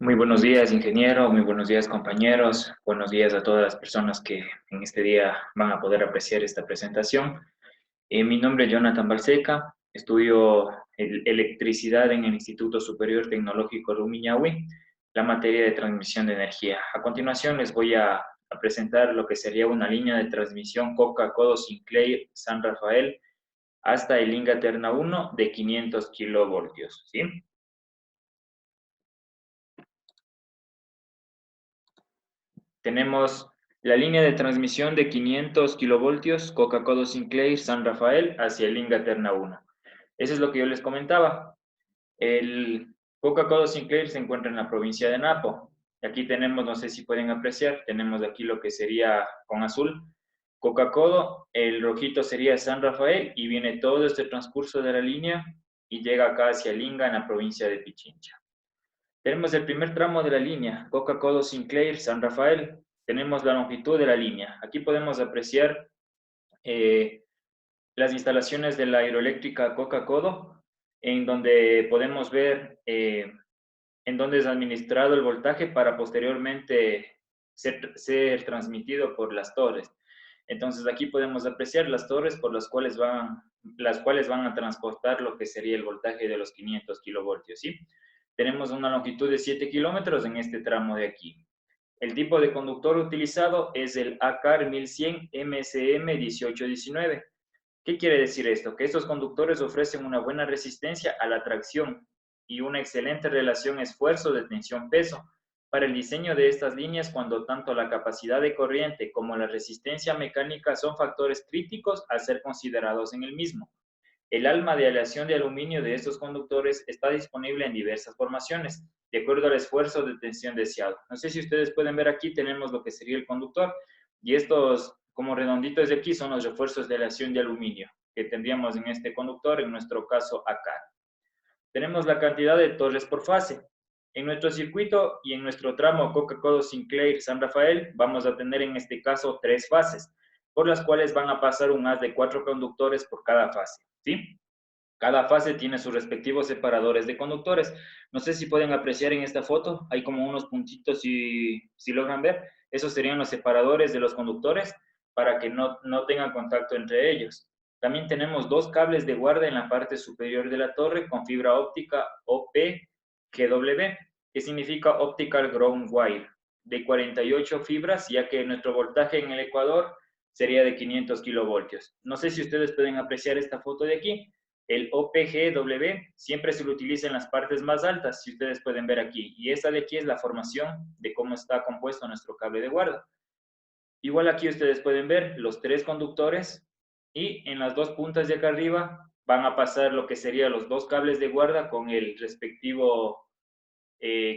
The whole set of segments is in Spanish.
Muy buenos días, ingeniero. Muy buenos días, compañeros. Buenos días a todas las personas que en este día van a poder apreciar esta presentación. Mi nombre es Jonathan Balseca. Estudio electricidad en el Instituto Superior Tecnológico Rumiñahui, la materia de transmisión de energía. A continuación les voy a presentar lo que sería una línea de transmisión Coca-Codo Sinclair San Rafael hasta el Inga Terna 1 de 500 kilovoltios, ¿sí? Tenemos la línea de transmisión de 500 kilovoltios Coca-Codo Sinclair San Rafael hacia el Inga Terna 1. Eso es lo que yo les comentaba. El Coca-Codo Sinclair se encuentra en la provincia de Napo. Y aquí tenemos, no sé si pueden apreciar, tenemos aquí lo que sería con azul Coca-Codo, el rojito sería San Rafael y viene todo este transcurso de la línea y llega acá hacia el Inga en la provincia de Pichincha. Tenemos el primer tramo de la línea, Coca-Codo Sinclair San Rafael. Tenemos la longitud de la línea. Aquí podemos apreciar eh, las instalaciones de la hidroeléctrica Coca-Codo, en donde podemos ver en dónde es administrado el voltaje para posteriormente ser transmitido por las torres. Entonces aquí podemos apreciar las torres por las cuales van a transportar lo que sería el voltaje de los 500 kilovoltios, ¿sí? Tenemos una longitud de 7 kilómetros en este tramo de aquí. El tipo de conductor utilizado es el ACAR 1100 MSM 1819. ¿Qué quiere decir esto? Que estos conductores ofrecen una buena resistencia a la tracción y una excelente relación esfuerzo de tensión-peso para el diseño de estas líneas cuando tanto la capacidad de corriente como la resistencia mecánica son factores críticos a ser considerados en el mismo. El alma de aleación de aluminio de estos conductores está disponible en diversas formaciones, de acuerdo al esfuerzo de tensión deseado. No sé si ustedes pueden ver aquí, tenemos lo que sería el conductor, y estos como redonditos de aquí son los refuerzos de aleación de aluminio que tendríamos en este conductor, en nuestro caso acá. Tenemos la cantidad de torres por fase. En nuestro circuito y en nuestro tramo Coca-Cola Sinclair San Rafael vamos a tener en este caso 3 fases, por las cuales van a pasar un haz de 4 conductores por cada fase, ¿sí? Cada fase tiene sus respectivos separadores de conductores. No sé si pueden apreciar en esta foto, hay como unos puntitos, si logran ver. Esos serían los separadores de los conductores para que no tengan contacto entre ellos. También tenemos 2 cables de guarda en la parte superior de la torre con fibra óptica OPGW, que significa Optical Ground Wire, de 48 fibras, ya que nuestro voltaje en el ecuador sería de 500 kilovoltios. No sé si ustedes pueden apreciar esta foto de aquí. El OPGW siempre se lo utiliza en las partes más altas, si ustedes pueden ver aquí. Y esta de aquí es la formación de cómo está compuesto nuestro cable de guarda. Igual aquí ustedes pueden ver los 3 conductores y en las 2 puntas de acá arriba van a pasar lo que serían los 2 cables de guarda con el respectivo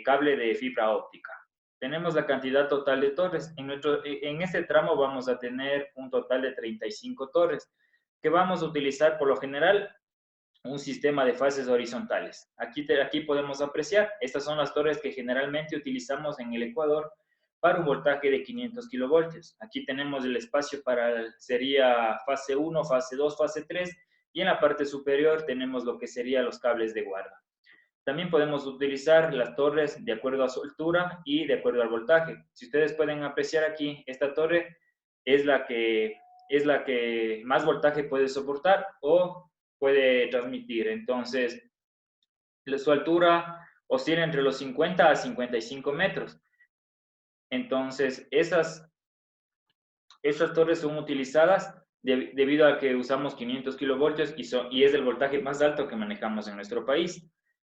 cable de fibra óptica. Tenemos la cantidad total de torres. En este tramo vamos a tener un total de 35 torres que vamos a utilizar por lo general un sistema de fases horizontales. Aquí podemos apreciar, estas son las torres que generalmente utilizamos en el Ecuador para un voltaje de 500 kilovoltios. Aquí tenemos el espacio sería fase 1, fase 2, fase 3, y en la parte superior tenemos lo que serían los cables de guarda. También podemos utilizar las torres de acuerdo a su altura y de acuerdo al voltaje. Si ustedes pueden apreciar aquí, esta torre es la que más voltaje puede soportar o puede transmitir. Entonces, su altura oscila entre los 50 a 55 metros. Entonces, esas torres son utilizadas debido a que usamos 500 kilovoltios y es el voltaje más alto que manejamos en nuestro país.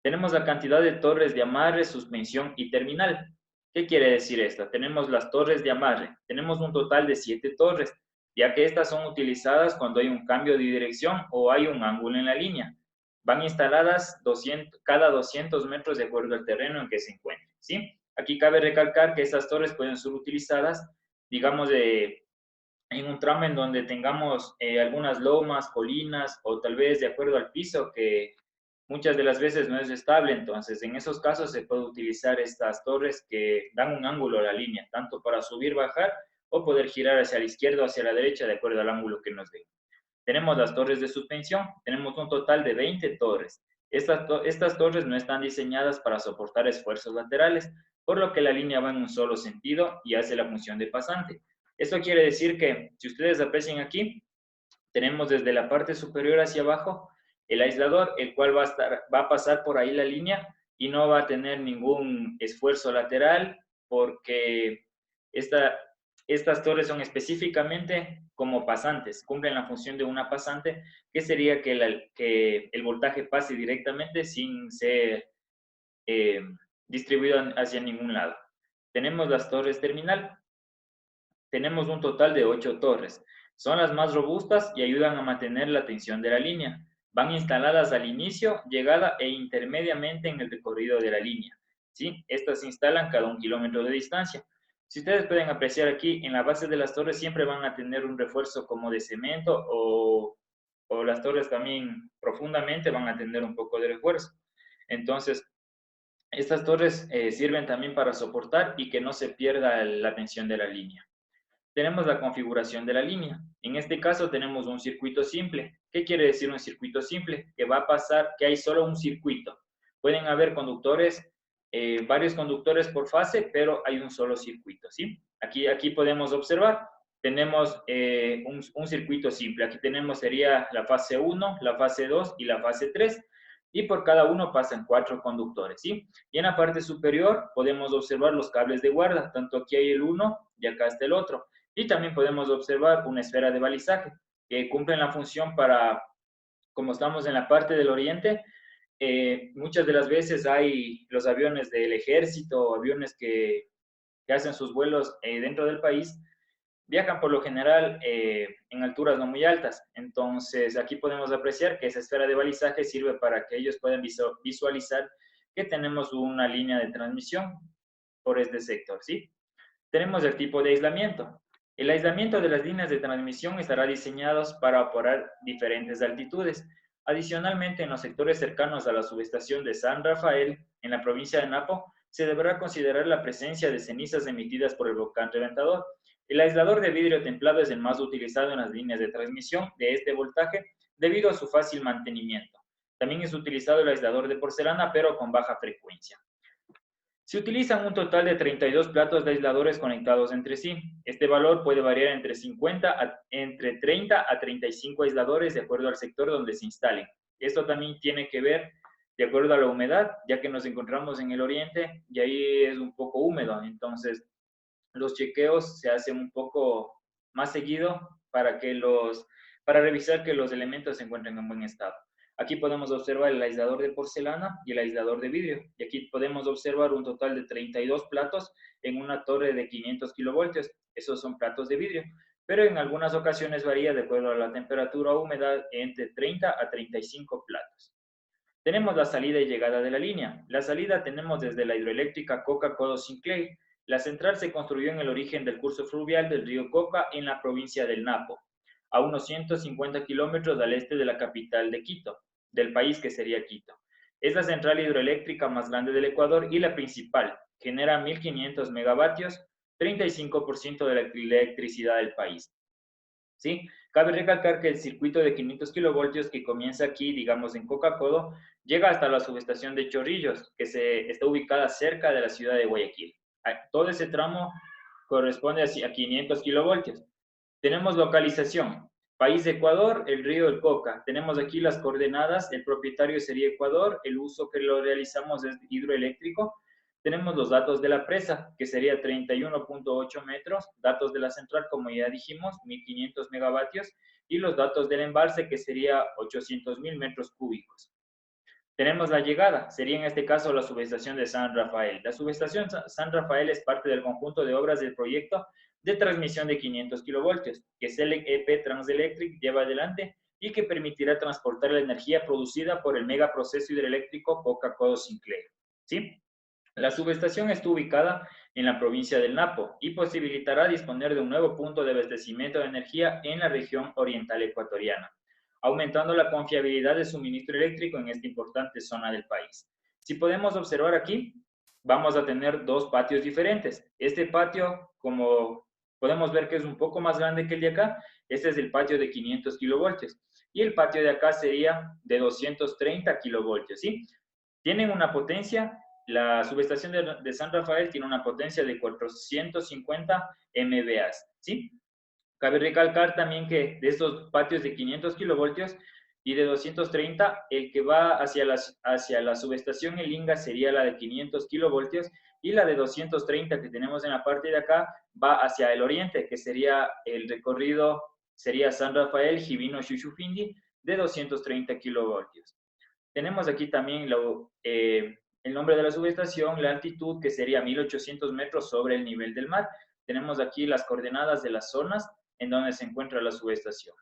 Tenemos la cantidad de torres de amarre, suspensión y terminal. ¿Qué quiere decir esto? Tenemos las torres de amarre. Tenemos un total de 7 torres, ya que estas son utilizadas cuando hay un cambio de dirección o hay un ángulo en la línea. Van instaladas cada 200 metros de acuerdo al terreno en que se encuentren, ¿sí? Aquí cabe recalcar que estas torres pueden ser utilizadas, digamos, en un tramo en donde tengamos algunas lomas, colinas o tal vez de acuerdo al piso que muchas de las veces no es estable. Entonces, en esos casos se puede utilizar estas torres que dan un ángulo a la línea, tanto para subir, bajar o poder girar hacia la izquierda o hacia la derecha de acuerdo al ángulo que nos dé. Tenemos las torres de suspensión, tenemos un total de 20 torres. Estas torres no están diseñadas para soportar esfuerzos laterales, por lo que la línea va en un solo sentido y hace la función de pasante. Esto quiere decir que, si ustedes aprecian aquí, tenemos desde la parte superior hacia abajo el aislador, el cual va a pasar por ahí la línea y no va a tener ningún esfuerzo lateral, porque estas torres son específicamente como pasantes, cumplen la función de una pasante, que sería que el voltaje pase directamente sin ser distribuido hacia ningún lado. Tenemos las torres terminal. Tenemos un total de 8 torres. Son las más robustas y ayudan a mantener la tensión de la línea. Van instaladas al inicio, llegada e intermediamente en el recorrido de la línea. ¿Sí? Estas se instalan cada 1 kilómetro de distancia. Si ustedes pueden apreciar aquí, en la base de las torres siempre van a tener un refuerzo como de cemento, o las torres también profundamente van a tener un poco de refuerzo. Entonces, estas torres sirven también para soportar y que no se pierda la tensión de la línea. Tenemos la configuración de la línea. En este caso tenemos un circuito simple. ¿Qué quiere decir un circuito simple? Que va a pasar, que hay solo un circuito. Pueden haber conductores, varios conductores por fase, pero hay un solo circuito, ¿sí? Aquí podemos observar, tenemos un circuito simple. Aquí sería la fase 1, la fase 2 y la fase 3. Y por cada uno pasan 4 conductores, ¿sí? Y en la parte superior podemos observar los cables de guarda. Tanto aquí hay el uno y acá está el otro. Y también podemos observar una esfera de balizaje que cumplen la función para, como estamos en la parte del oriente, muchas de las veces hay los aviones del ejército o aviones que hacen sus vuelos dentro del país, viajan por lo general en alturas no muy altas. Entonces, aquí podemos apreciar que esa esfera de balizaje sirve para que ellos puedan visualizar que tenemos una línea de transmisión por este sector, ¿sí? Tenemos el tipo de aislamiento. El aislamiento de las líneas de transmisión estará diseñado para operar diferentes altitudes. Adicionalmente, en los sectores cercanos a la subestación de San Rafael, en la provincia de Napo, se deberá considerar la presencia de cenizas emitidas por el volcán Reventador. El aislador de vidrio templado es el más utilizado en las líneas de transmisión de este voltaje debido a su fácil mantenimiento. También es utilizado el aislador de porcelana, pero con baja frecuencia. Se utilizan un total de 32 platos de aisladores conectados entre sí. Este valor puede variar entre 30 a 35 aisladores de acuerdo al sector donde se instalen. Esto también tiene que ver de acuerdo a la humedad, ya que nos encontramos en el oriente y ahí es un poco húmedo. Entonces, los chequeos se hacen un poco más seguido para revisar que los elementos se encuentren en buen estado. Aquí podemos observar el aislador de porcelana y el aislador de vidrio. Y aquí podemos observar un total de 32 platos en una torre de 500 kilovoltios. Esos son platos de vidrio. Pero en algunas ocasiones varía de acuerdo a la temperatura o humedad entre 30 a 35 platos. Tenemos la salida y llegada de la línea. La salida tenemos desde la hidroeléctrica Coca-Codo Sinclair. La central se construyó en el origen del curso fluvial del río Coca en la provincia del Napo, a unos 150 kilómetros al este de la capital de Quito, del país que sería Quito. Es la central hidroeléctrica más grande del Ecuador y la principal. Genera 1.500 megavatios, 35% de la electricidad del país. ¿Sí? Cabe recalcar que el circuito de 500 kilovoltios que comienza aquí, digamos en Coca-Codo, llega hasta la subestación de Chorrillos, que está ubicada cerca de la ciudad de Guayaquil. Todo ese tramo corresponde a 500 kilovoltios. Tenemos localización. País de Ecuador, el río El Coca. Tenemos aquí las coordenadas. El propietario sería Ecuador. El uso que lo realizamos es hidroeléctrico. Tenemos los datos de la presa, que sería 31.8 metros. Datos de la central, como ya dijimos, 1.500 megavatios. Y los datos del embalse, que sería 800.000 metros cúbicos. Tenemos la llegada, sería en este caso la subestación de San Rafael. La subestación San Rafael es parte del conjunto de obras del proyecto de transmisión de 500 kilovoltios que Select EP Transelectric lleva adelante y que permitirá transportar la energía producida por el megaproceso hidroeléctrico Coca-Codo Sinclair. ¿Sí? La subestación está ubicada en la provincia del Napo y posibilitará disponer de un nuevo punto de abastecimiento de energía en la región oriental ecuatoriana, aumentando la confiabilidad de suministro eléctrico en esta importante zona del país. Si podemos observar aquí, vamos a tener dos patios diferentes. Este patio, como podemos ver que es un poco más grande que el de acá, este es el patio de 500 kilovoltios. y el patio de acá sería de 230 kilovoltios, ¿sí? Tienen una potencia, la subestación de San Rafael tiene una potencia de 450 MVA, ¿sí? Cabe recalcar también que de estos patios de 500 kilovoltios y de 230, el que va hacia la subestación El Inga sería la de 500 kilovoltios y la de 230 que tenemos en la parte de acá va hacia el oriente, que sería el recorrido, sería San Rafael, Jibino, Xuxufindi, de 230 kilovoltios. Tenemos aquí también el nombre de la subestación, la altitud, que sería 1800 metros sobre el nivel del mar. Tenemos aquí las coordenadas de las zonas en donde se encuentra la subestación.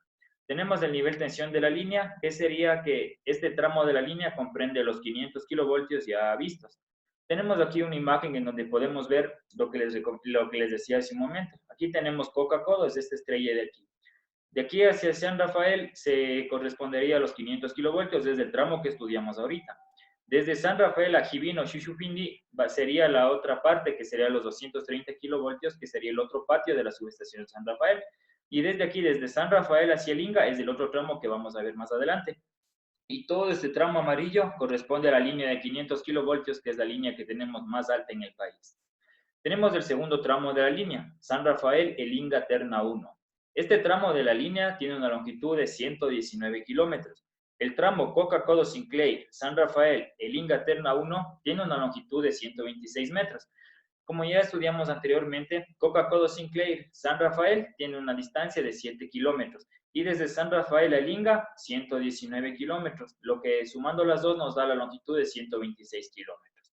Tenemos el nivel de tensión de la línea, que sería que este tramo de la línea comprende los 500 kilovoltios ya vistos. Tenemos aquí una imagen en donde podemos ver lo que les decía hace un momento. Aquí tenemos Coca-Cola, es esta estrella de aquí. De aquí hacia San Rafael se correspondería a los 500 kilovoltios desde el tramo que estudiamos ahorita. Desde San Rafael a Jibino, Xuxufindi, sería la otra parte, que sería los 230 kilovoltios, que sería el otro patio de la subestación de San Rafael. Y desde aquí, desde San Rafael hacia el Inga, es el otro tramo que vamos a ver más adelante. Y todo este tramo amarillo corresponde a la línea de 500 kilovoltios, que es la línea que tenemos más alta en el país. Tenemos el segundo tramo de la línea, San Rafael, El Inga, Terna 1. Este tramo de la línea tiene una longitud de 119 kilómetros. El tramo Coca-Codo Sinclair, San Rafael, El Inga, Terna 1 tiene una longitud de 126 metros. Como ya estudiamos anteriormente, Coca-Codo Sinclair, San Rafael tiene una distancia de 7 kilómetros y desde San Rafael a El Inga, 119 kilómetros, lo que sumando las dos nos da la longitud de 126 kilómetros.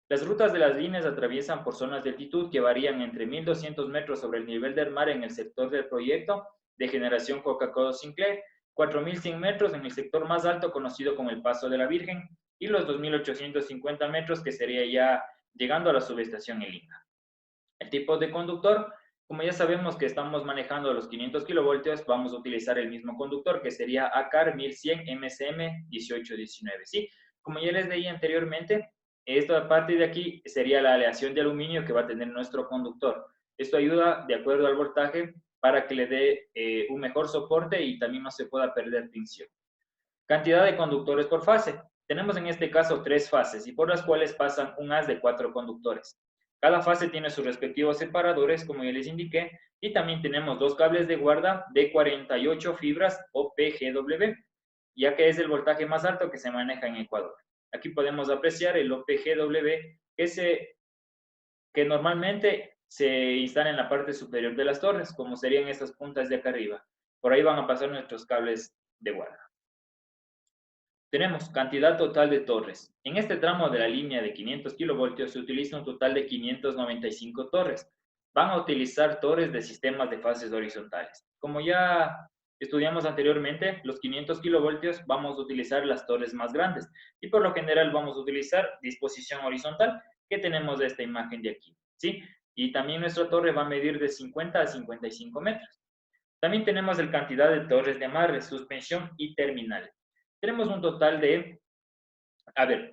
Las rutas de las líneas atraviesan por zonas de altitud que varían entre 1.200 metros sobre el nivel del mar en el sector del proyecto de generación Coca-Cola Sinclair, 4.100 metros en el sector más alto conocido como el Paso de la Virgen y los 2.850 metros que sería ya llegando a la subestación El Inga. El tipo de conductor, como ya sabemos que estamos manejando los 500 kilovoltios, vamos a utilizar el mismo conductor que sería ACAR 1100 MCM 1819, ¿sí? Como ya les leí anteriormente, esta parte de aquí sería la aleación de aluminio que va a tener nuestro conductor. Esto ayuda, de acuerdo al voltaje, para que le dé un mejor soporte y también no se pueda perder tensión. Cantidad de conductores por fase. Tenemos en este caso 3 fases y por las cuales pasan un haz de 4 conductores. Cada fase tiene sus respectivos separadores, como ya les indiqué, y también tenemos 2 cables de guarda de 48 fibras OPGW, ya que es el voltaje más alto que se maneja en Ecuador. Aquí podemos apreciar el OPGW que normalmente se instala en la parte superior de las torres, como serían estas puntas de acá arriba. Por ahí van a pasar nuestros cables de guarda. Tenemos cantidad total de torres. En este tramo de la línea de 500 kilovoltios se utiliza un total de 595 torres. Van a utilizar torres de sistemas de fases horizontales. Como ya estudiamos anteriormente, los 500 kilovoltios vamos a utilizar las torres más grandes y por lo general vamos a utilizar disposición horizontal que tenemos de esta imagen de aquí, ¿sí? Y también nuestra torre va a medir de 50 a 55 metros. También tenemos la cantidad de torres de amarre, suspensión y terminal. Tenemos un total de,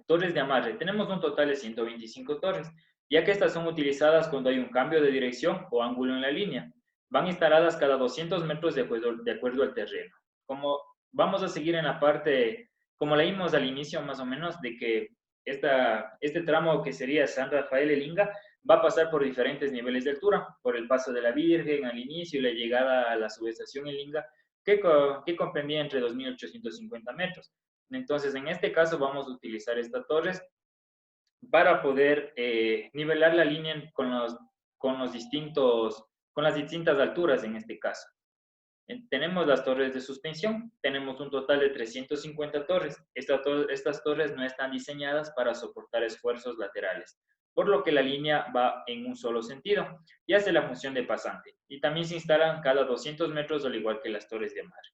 torres de amarre, tenemos un total de 125 torres, ya que estas son utilizadas cuando hay un cambio de dirección o ángulo en la línea. Van instaladas cada 200 metros de acuerdo al terreno. Como vamos a seguir en la parte, como leímos al inicio más o menos, de que este tramo que sería San Rafael El Inga va a pasar por diferentes niveles de altura, por el Paso de la Virgen al inicio y la llegada a la subestación El Inga, que comprendía entre 2.850 metros. Entonces, en este caso vamos a utilizar estas torres para poder nivelar la línea con las distintas alturas en este caso. Tenemos las torres de suspensión, tenemos un total de 350 torres. Estas torres no están diseñadas para soportar esfuerzos laterales, por lo que la línea va en un solo sentido y hace la función de pasante. Y también se instalan cada 200 metros, al igual que las torres de amarre.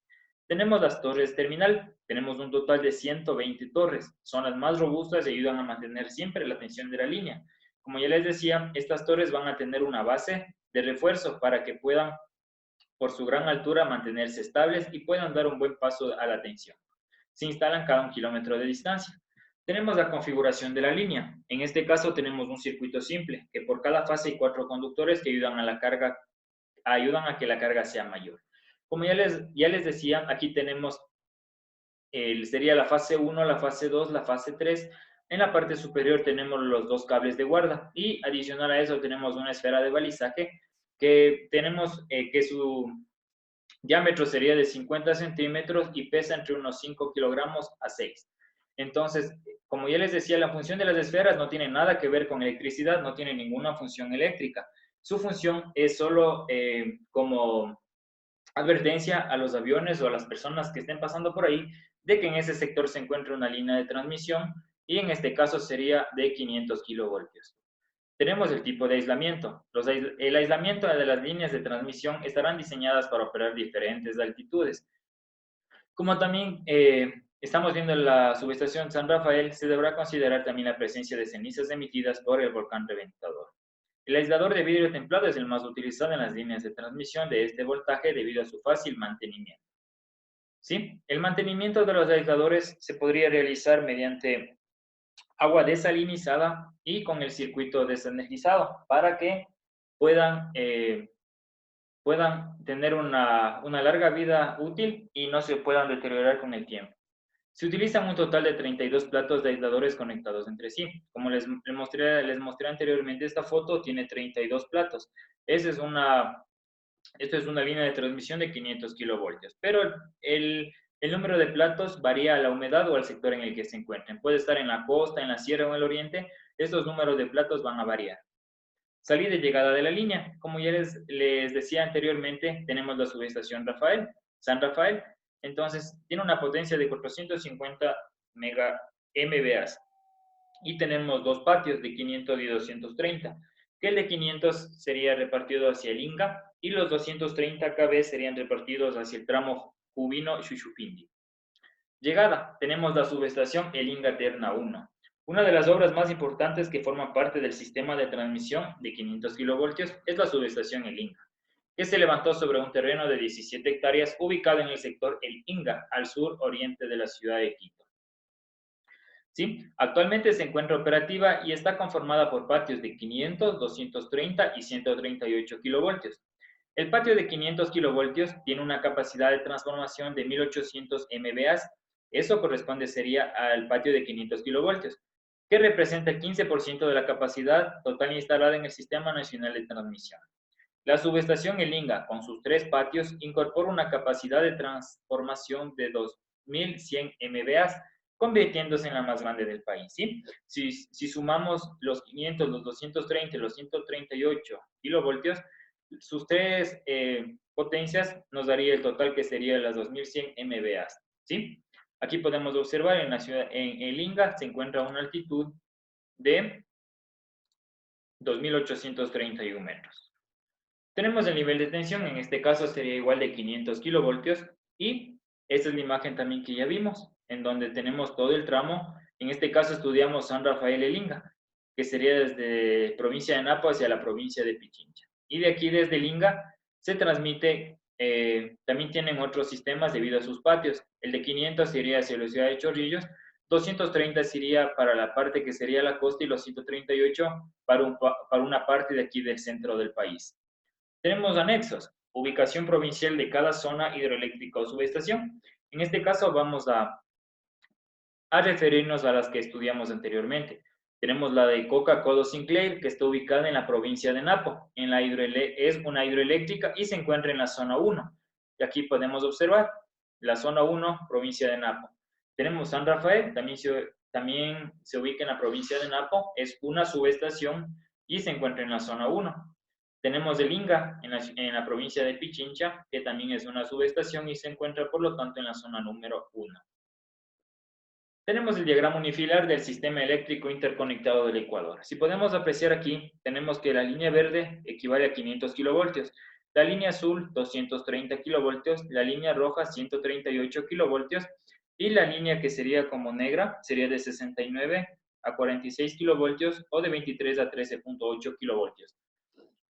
Tenemos las torres terminal, tenemos un total de 120 torres. Son las más robustas y ayudan a mantener siempre la tensión de la línea. Como ya les decía, estas torres van a tener una base de refuerzo para que puedan, por su gran altura, mantenerse estables y puedan dar un buen paso a la tensión. Se instalan cada 1 kilómetro de distancia. Tenemos la configuración de la línea. En este caso tenemos un circuito simple, que por cada fase hay 4 conductores que ayudan a que la carga sea mayor. Como ya les decía, aquí tenemos sería la fase 1, la fase 2, la fase 3. En la parte superior tenemos los dos cables de guarda y adicional a eso tenemos una esfera de balizaje que tenemos que su diámetro sería de 50 centímetros y pesa entre unos 5 kilogramos a 6. Entonces, como ya les decía, la función de las esferas no tiene nada que ver con electricidad, no tiene ninguna función eléctrica. Su función es solo como advertencia a los aviones o a las personas que estén pasando por ahí de que en ese sector se encuentra una línea de transmisión y en este caso sería de 500 kilovoltios. Tenemos el tipo de aislamiento. El aislamiento de las líneas de transmisión estarán diseñadas para operar diferentes altitudes. Como también estamos viendo en la subestación San Rafael, se deberá considerar también la presencia de cenizas emitidas por el volcán reventador. El aislador de vidrio templado es el más utilizado en las líneas de transmisión de este voltaje debido a su fácil mantenimiento. ¿Sí? El mantenimiento de los aisladores se podría realizar mediante agua desalinizada y con el circuito desenergizado para que puedan, puedan tener una larga vida útil y no se puedan deteriorar con el tiempo. Se utilizan un total de 32 platos de aisladores conectados entre sí. Como les mostré anteriormente, esta foto tiene 32 platos. Esto es una línea de transmisión de 500 kilovoltios, pero el número de platos varía a la humedad o al sector en el que se encuentren. Puede estar en la costa, en la sierra o en el oriente. Estos números de platos van a variar. Salida y llegada de la línea. Como ya les decía anteriormente, tenemos la subestación San Rafael. Entonces, tiene una potencia de 450 MVA. Y tenemos dos patios de 500 y 230, que el de 500 sería repartido hacia el Inga y los 230 kV serían repartidos hacia el tramo Jubino-Xuxupindi. Llegada, tenemos la subestación El Inga Terna 1, una de las obras más importantes que forman parte del sistema de transmisión de 500 kilovoltios es la subestación El Inga, que se levantó sobre un terreno de 17 hectáreas ubicado en el sector El Inga, al sur-oriente de la ciudad de Quito. ¿Sí? Actualmente se encuentra operativa y está conformada por patios de 500, 230 y 138 kilovoltios. El patio de 500 kilovoltios tiene una capacidad de transformación de 1800 MVA. Eso sería al patio de 500 kilovoltios, que representa el 15% de la capacidad total instalada en el Sistema Nacional de Transmisión. La subestación El Inga, con sus tres patios, incorpora una capacidad de transformación de 2100 MVA, convirtiéndose en la más grande del país. ¿Sí? Si sumamos los 500, los 230 y los 138 kilovoltios, sus tres potencias nos daría el total que sería las 2100 MVA. ¿Sí? Aquí podemos observar en la ciudad, en El Inga se encuentra a una altitud de 2831 metros. Tenemos el nivel de tensión, en este caso sería igual de 500 kilovoltios y esta es la imagen también que ya vimos, en donde tenemos todo el tramo. En este caso estudiamos San Rafael El Inga, que sería desde provincia de Napo hacia la provincia de Pichincha. Y de aquí desde El Inga se transmite, también tienen otros sistemas debido a sus patios. El de 500 iría hacia la ciudad de Chorrillos, 230 sería para la parte que sería la costa y los 138 para una parte de aquí del centro del país. Tenemos anexos, ubicación provincial de cada zona hidroeléctrica o subestación. En este caso vamos a referirnos a las que estudiamos anteriormente. Tenemos la de Coca-Codo Sinclair, que está ubicada en la provincia de Napo. Es una hidroeléctrica y se encuentra en la zona 1. Y aquí podemos observar la zona 1, provincia de Napo. Tenemos San Rafael, también se ubica en la provincia de Napo, es una subestación y se encuentra en la zona 1. Tenemos el Inga en la provincia de Pichincha, que también es una subestación y se encuentra por lo tanto en la zona número 1. Tenemos el diagrama unifilar del sistema eléctrico interconectado del Ecuador. Si podemos apreciar aquí, tenemos que la línea verde equivale a 500 kilovoltios, la línea azul 230 kilovoltios, la línea roja 138 kilovoltios y la línea que sería como negra sería de 69 a 46 kilovoltios o de 23 a 13.8 kilovoltios.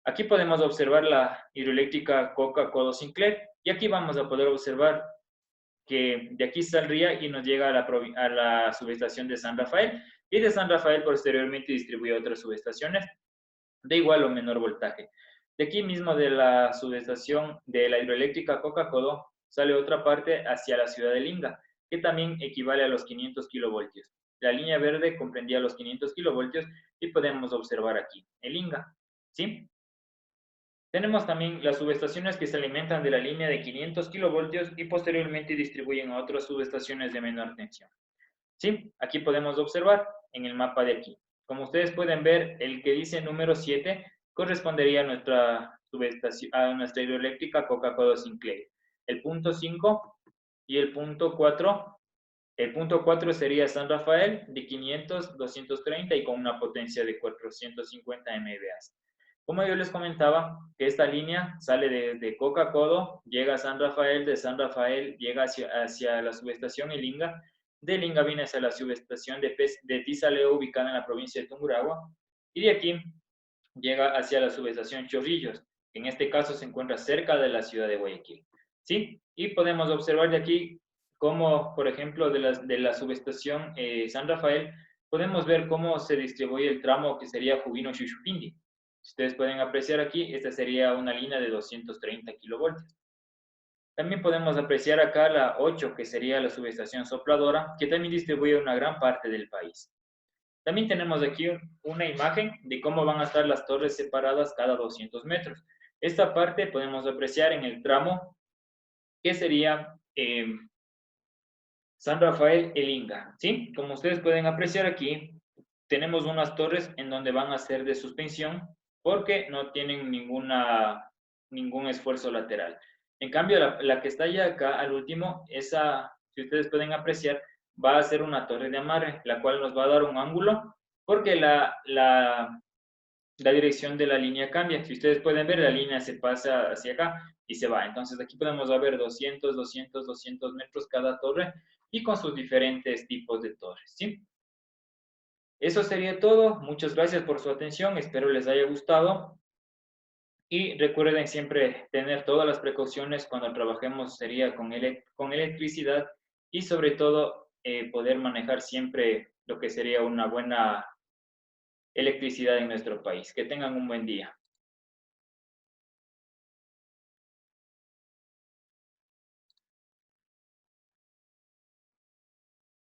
Aquí podemos observar la hidroeléctrica Coca-Codo Sinclair y aquí vamos a poder observar que de aquí saldría y nos llega a la subestación de San Rafael y de San Rafael posteriormente distribuye a otras subestaciones de igual o menor voltaje. De aquí mismo de la subestación de la hidroeléctrica Coca-Codo sale otra parte hacia la ciudad de Inga que también equivale a los 500 kilovoltios. La línea verde comprendía los 500 kilovoltios y podemos observar aquí el INGA, ¿sí? Tenemos también las subestaciones que se alimentan de la línea de 500 kilovoltios y posteriormente distribuyen a otras subestaciones de menor tensión. ¿Sí? Aquí podemos observar en el mapa de aquí. Como ustedes pueden ver, el que dice número 7 correspondería a nuestra subestación, a nuestra hidroeléctrica Coca-Cola Sinclair. El punto 5 y el punto 4. El punto 4 sería San Rafael de 500, 230 y con una potencia de 450 MVA. Como yo les comentaba, que esta línea sale de Coca-Cola, llega a San Rafael, de San Rafael llega hacia la subestación El Inga, del Inga viene hacia la subestación de Tizaleo, ubicada en la provincia de Tungurahua, y de aquí llega hacia la subestación Chorrillos, que en este caso se encuentra cerca de la ciudad de Guayaquil. ¿Sí? Y podemos observar de aquí cómo, por ejemplo, de la subestación San Rafael, podemos ver cómo se distribuye el tramo que sería Jubino-Chuchupindi. Ustedes pueden apreciar aquí, esta sería una línea de 230 kilovoltios. También podemos apreciar acá la 8, que sería la subestación Sopladora, que también distribuye una gran parte del país. También tenemos aquí una imagen de cómo van a estar las torres separadas cada 200 metros. Esta parte podemos apreciar en el tramo que sería San Rafael El Inga, ¿sí? Como ustedes pueden apreciar aquí, tenemos unas torres en donde van a ser de suspensión porque no tienen ningún esfuerzo lateral. En cambio, la que está allá acá al último, esa, si ustedes pueden apreciar, va a ser una torre de amarre, la cual nos va a dar un ángulo porque la dirección de la línea cambia. Si ustedes pueden ver, la línea se pasa hacia acá y se va. Entonces aquí podemos ver 200, 200, 200 metros cada torre y con sus diferentes tipos de torres, ¿sí? Eso sería todo. Muchas gracias por su atención. Espero les haya gustado. Y recuerden siempre tener todas las precauciones cuando trabajemos sería con electricidad y sobre todo poder manejar siempre lo que sería una buena electricidad en nuestro país. Que tengan un buen día.